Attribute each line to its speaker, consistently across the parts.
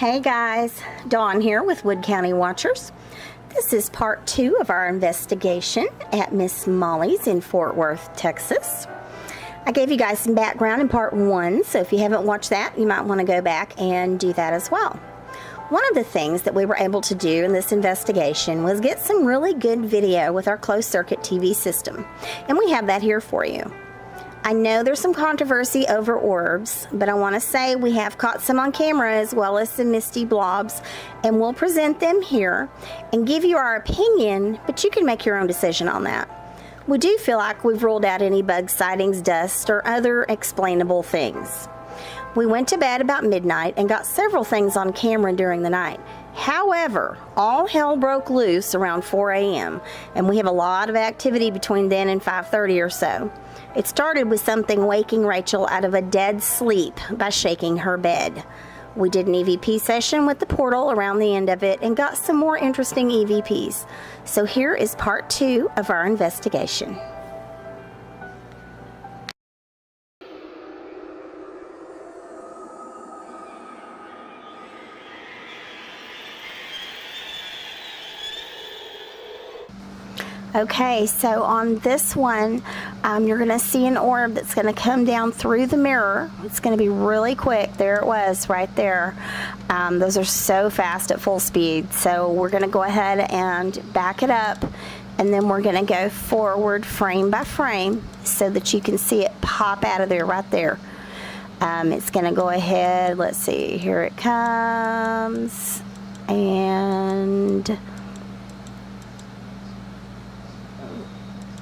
Speaker 1: Hey guys, Dawn here with Wood County Watchers. This is part 2 of our investigation at Miss Molly's in Fort Worth, Texas. I gave you guys some background in part 1, so if you haven't watched that, you might want to go back and do that as well. One of the things that we were able to do in this investigation was get some really good video with our closed circuit TV system, and we have that here for you. I know there's some controversy over orbs, but I want to say we have caught some on camera as well as some misty blobs, and we'll present them here and give you our opinion, but you can make your own decision on that. We do feel like we've ruled out any bug sightings, dust, or other explainable things. We went to bed about midnight and got several things on camera during the night. However, all hell broke loose around 4 a.m., and we have a lot of activity between then and 5:30 or so. It started with something waking Rachel out of a dead sleep by shaking her bed. We did an EVP session with the portal around the end of it and got some more interesting EVPs. So here is part 2 of our investigation. Okay, so on this one, you're going to see an orb that's going to come down through the mirror. It's going to be really quick. There it was, right there. Those are so fast at full speed. So we're going to go ahead and back it up, and then we're going to go forward frame by frame so that you can see it pop out of there right there. It's going to go ahead, let's see, here it comes, and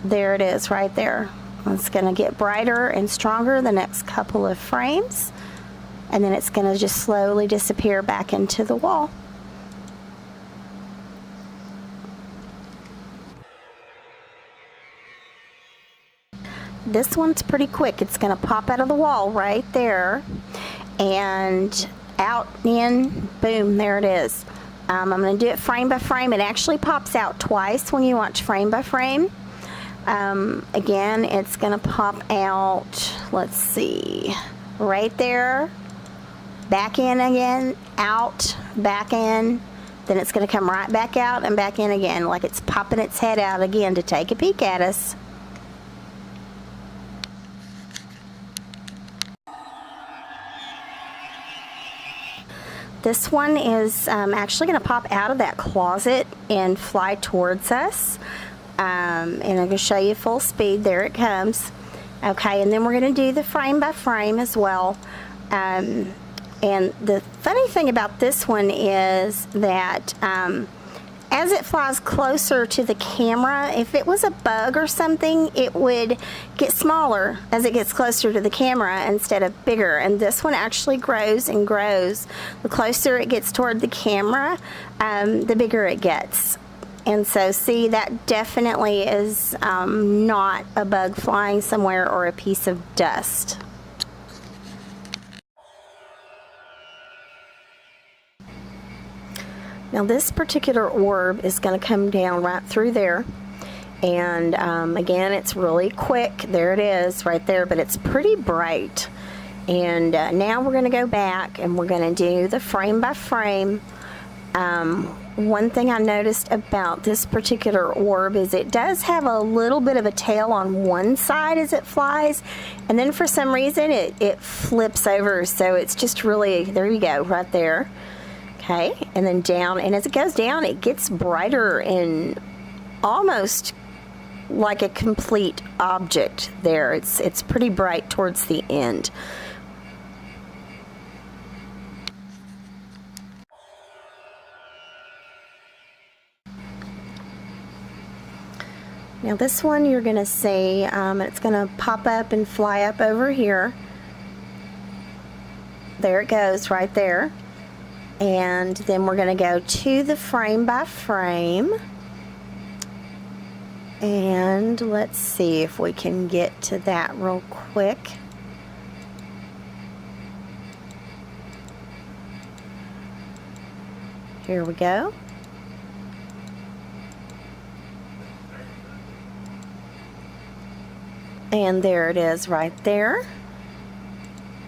Speaker 1: there it is right there. It's going to get brighter and stronger the next couple of frames, and then it's going to just slowly disappear back into the wall. This one's pretty quick. It's going to pop out of the wall right there and out, in, boom, there it is. I'm going to do it frame by frame. It actually pops out twice when you watch frame by frame. Again, it's going to pop out, let's see, right there, back in again, out, back in, then it's going to come right back out and back in again, like it's popping its head out again to take a peek at us. This one is actually going to pop out of that closet and fly towards us. And I'm going to show you full speed. There it comes. Okay, and then we're going to do the frame by frame as well. And the funny thing about this one is that as it flies closer to the camera, if it was a bug or something, it would get smaller as it gets closer to the camera instead of bigger. And this one actually grows and grows. The closer it gets toward the camera, the bigger it gets. And so, see, that definitely is not a bug flying somewhere or a piece of dust. Now, this particular orb is going to come down right through there. And again, it's really quick. There it is right there, but it's pretty bright. And now we're going to go back and we're going to do the frame by frame. One thing I noticed about this particular orb is it does have a little bit of a tail on one side as it flies, and then for some reason it flips over, so it's just really, there you go, right there. Okay, and then down, and as it goes down, it gets brighter and almost like a complete object there. It's pretty bright towards the end. Now this one you're going to see, it's going to pop up and fly up over here. There it goes right there. And then we're going to go to the frame by frame. And let's see if we can get to that real quick. Here we go. And there it is right there.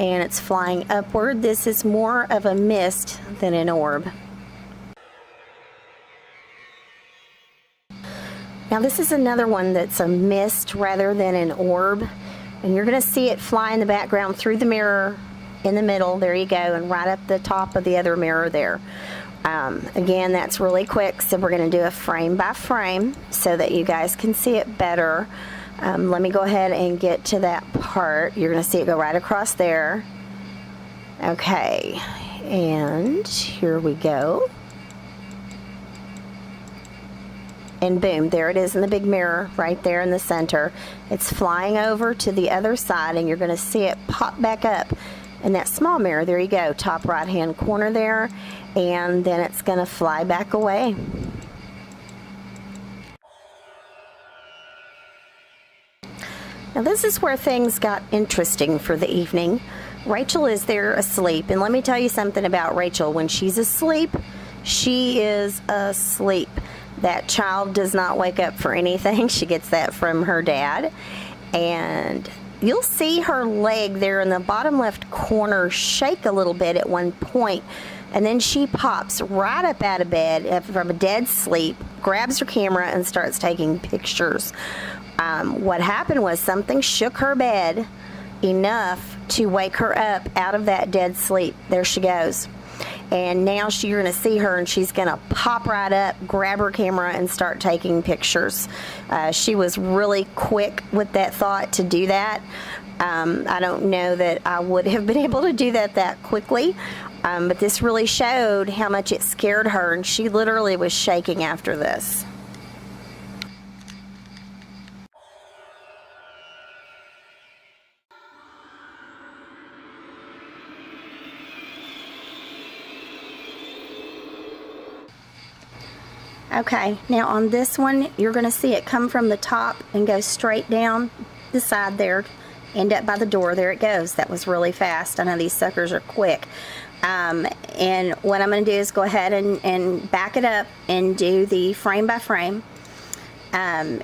Speaker 1: and it's flying upward. This is more of a mist than an orb. Now this is another one that's a mist rather than an orb, and you're going to see it fly in the background through the mirror in the middle. There you go, and right up the top of the other mirror there. Again, that's really quick, so we're going to do a frame by frame so that you guys can see it better. Let me go ahead and get to that part. You're going to see it go right across there. Okay, and here we go. And boom, there it is in the big mirror right there in the center. It's flying over to the other side, and you're going to see it pop back up in that small mirror. There you go, top right hand corner there, and then it's going to fly back away. Now this is where things got interesting for the evening. Rachel is there asleep, and let me tell you something about Rachel. When she's asleep, she is asleep. That child does not wake up for anything. She gets that from her dad. And you'll see her leg there in the bottom left corner shake a little bit at one point, and then she pops right up out of bed from a dead sleep, grabs her camera, and starts taking pictures. What happened was something shook her bed enough to wake her up out of that dead sleep. There she goes. And now you're going to see her, and she's going to pop right up, grab her camera, and start taking pictures. She was really quick with that thought to do that. I don't know that I would have been able to do that quickly, but this really showed how much it scared her, and she literally was shaking after this. Okay, now on this one, you're going to see it come from the top and go straight down the side there, end up by the door. There it goes. That was really fast. I know these suckers are quick. And what I'm going to do is go ahead and back it up and do the frame by frame. You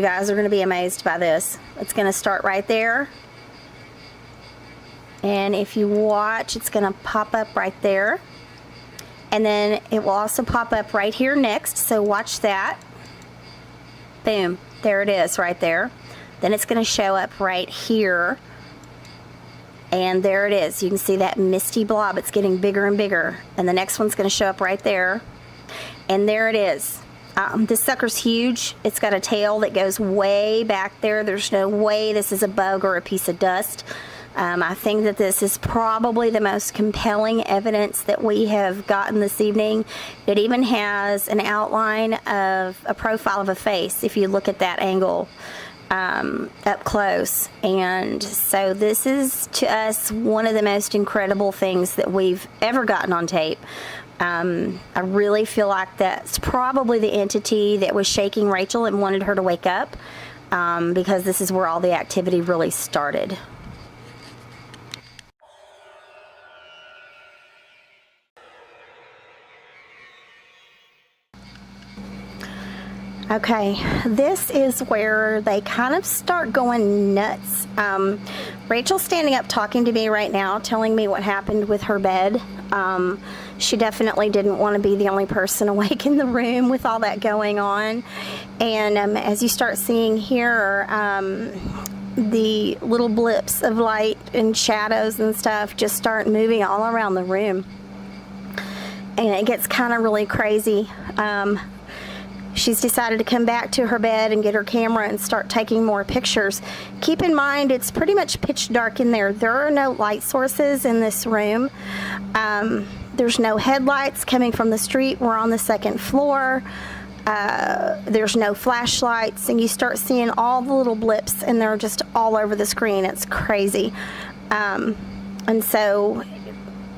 Speaker 1: guys are going to be amazed by this. It's going to start right there. And if you watch, it's going to pop up right there. And then it will also pop up right here next, so watch that. Boom, there it is right there. Then it's going to show up right here. And there it is. You can see that misty blob. It's getting bigger and bigger. And the next one's going to show up right there. And there it is. This sucker's huge. It's got a tail that goes way back there. There's no way this is a bug or a piece of dust. I think that this is probably the most compelling evidence that we have gotten this evening. It even has an outline of a profile of a face if you look at that angle up close. And so this is, to us, one of the most incredible things that we've ever gotten on tape. I really feel like that's probably the entity that was shaking Rachel and wanted her to wake up, because this is where all the activity really started. Okay, this is where they kind of start going nuts. Rachel's standing up talking to me right now, telling me what happened with her bed. She definitely didn't want to be the only person awake in the room with all that going on. And as you start seeing here, the little blips of light and shadows and stuff just start moving all around the room. And it gets kind of really crazy. She's decided to come back to her bed and get her camera and start taking more pictures. Keep in mind, it's pretty much pitch dark in there. There are no light sources in this room. There's no headlights coming from the street. We're on the second floor. There's no flashlights, and you start seeing all the little blips, and they're just all over the screen. It's crazy. And so,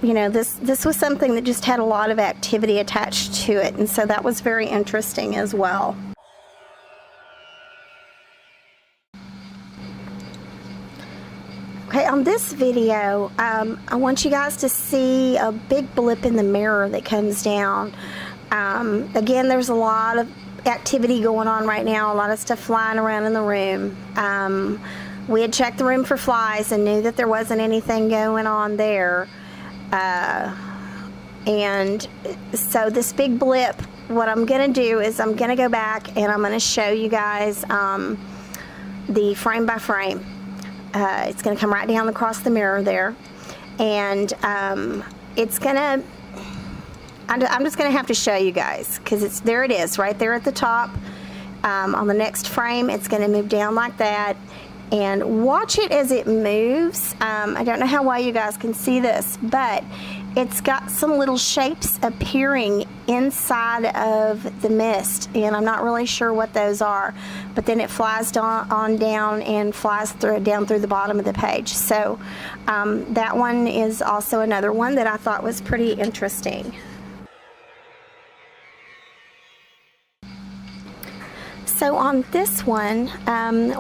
Speaker 1: you know, this was something that just had a lot of activity attached to it, and so that was very interesting as well. Okay, on this video, I want you guys to see a big blip in the mirror that comes down. Again, there's a lot of activity going on right now, a lot of stuff flying around in the room. We had checked the room for flies and knew that there wasn't anything going on there. And so this big blip, what I'm going to do is I'm going to go back and I'm going to show you guys the frame by frame. It's going to come right down across the mirror there. And it's going to, I'm just going to have to show you guys, because there it is right there at the top. On the next frame, it's going to move down like that. And watch it as it moves. I don't know how well you guys can see this, but it's got some little shapes appearing inside of the mist, and I'm not really sure what those are, but then it flies on down and flies down through the bottom of the page. So that one is also another one that I thought was pretty interesting. So on this one,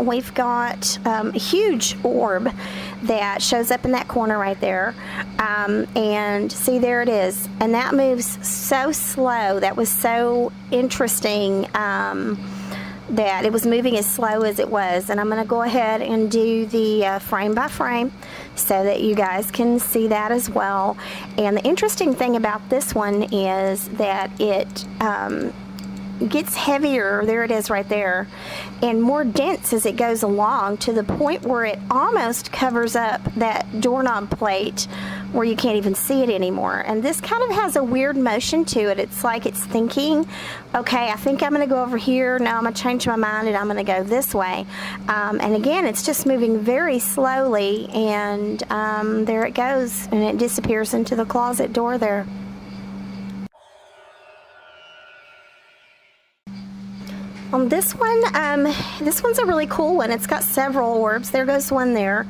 Speaker 1: we've got a huge orb that shows up in that corner right there. And see, there it is. And that moves so slow. That was so interesting that it was moving as slow as it was. And I'm going to go ahead and do the frame by frame so that you guys can see that as well. And the interesting thing about this one is that it gets heavier, there it is right there, and more dense as it goes along, to the point where it almost covers up that doorknob plate where you can't even see it anymore. And this kind of has a weird motion to it. It's like it's thinking, okay, I think I'm going to go over here, now I'm going to change my mind and I'm going to go this way. And again, it's just moving very slowly, and there it goes, and it disappears into the closet door there. On this one, this one's a really cool one. It's got several orbs. There goes one there.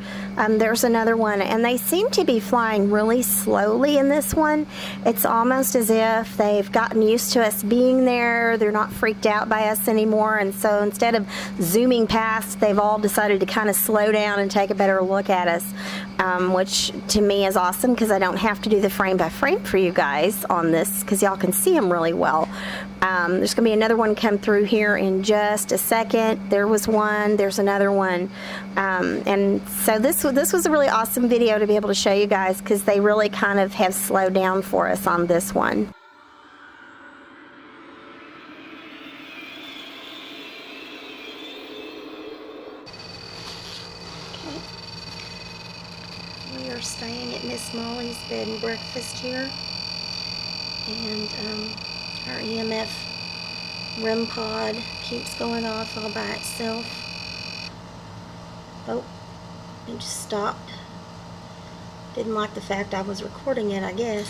Speaker 1: There's another one, and they seem to be flying really slowly in this one. It's almost as if they've gotten used to us being there. They're not freaked out by us anymore, and so instead of zooming past, they've all decided to kind of slow down and take a better look at us, which to me is awesome, because I don't have to do the frame by frame for you guys on this, because y'all can see them really well. There's going to be another one come through here in just a second. There was one, there's another one, and so this was a really awesome video to be able to show you guys, because they really kind of have slowed down for us on this one. Okay. We are staying at Miss Molly's bed and breakfast here, and our EMF REM pod keeps going off all by itself. Oh, it just stopped. Didn't like the fact I was recording it, I guess.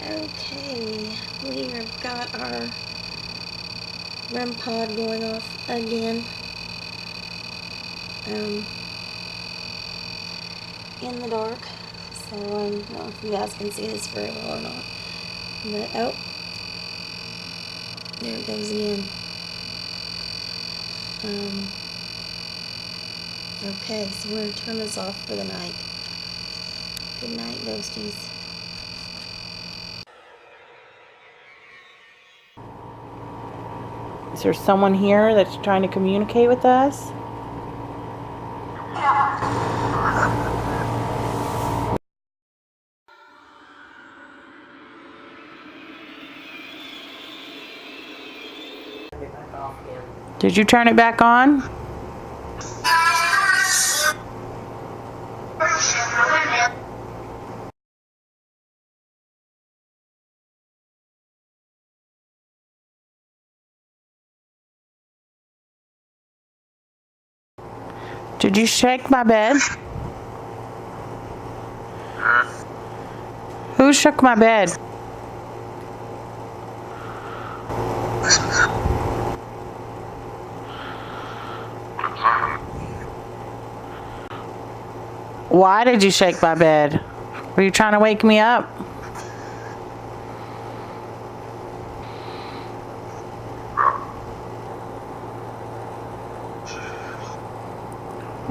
Speaker 1: Okay, we have got our REM pod going off again. In the dark. So I don't know if you guys can see this very well or not. But, oh, there it goes again. Okay, so we're going to turn this off for the night. Good night, ghosties.
Speaker 2: Is there someone here that's trying to communicate with us? Did you turn it back on? Did you shake my bed? Who shook my bed? Why did you shake my bed? Were you trying to wake me up?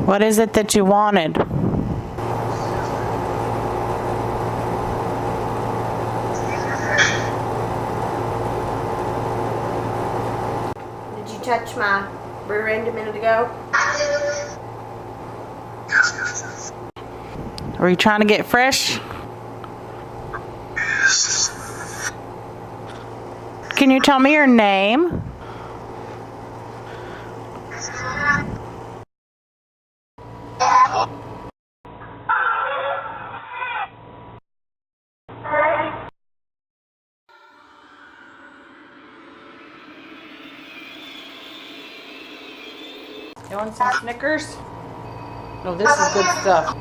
Speaker 2: What is it that you wanted?
Speaker 1: touch my rear end a minute ago?
Speaker 2: Are you trying to get fresh? Can you tell me your name? You want some Snickers? No, this is good stuff.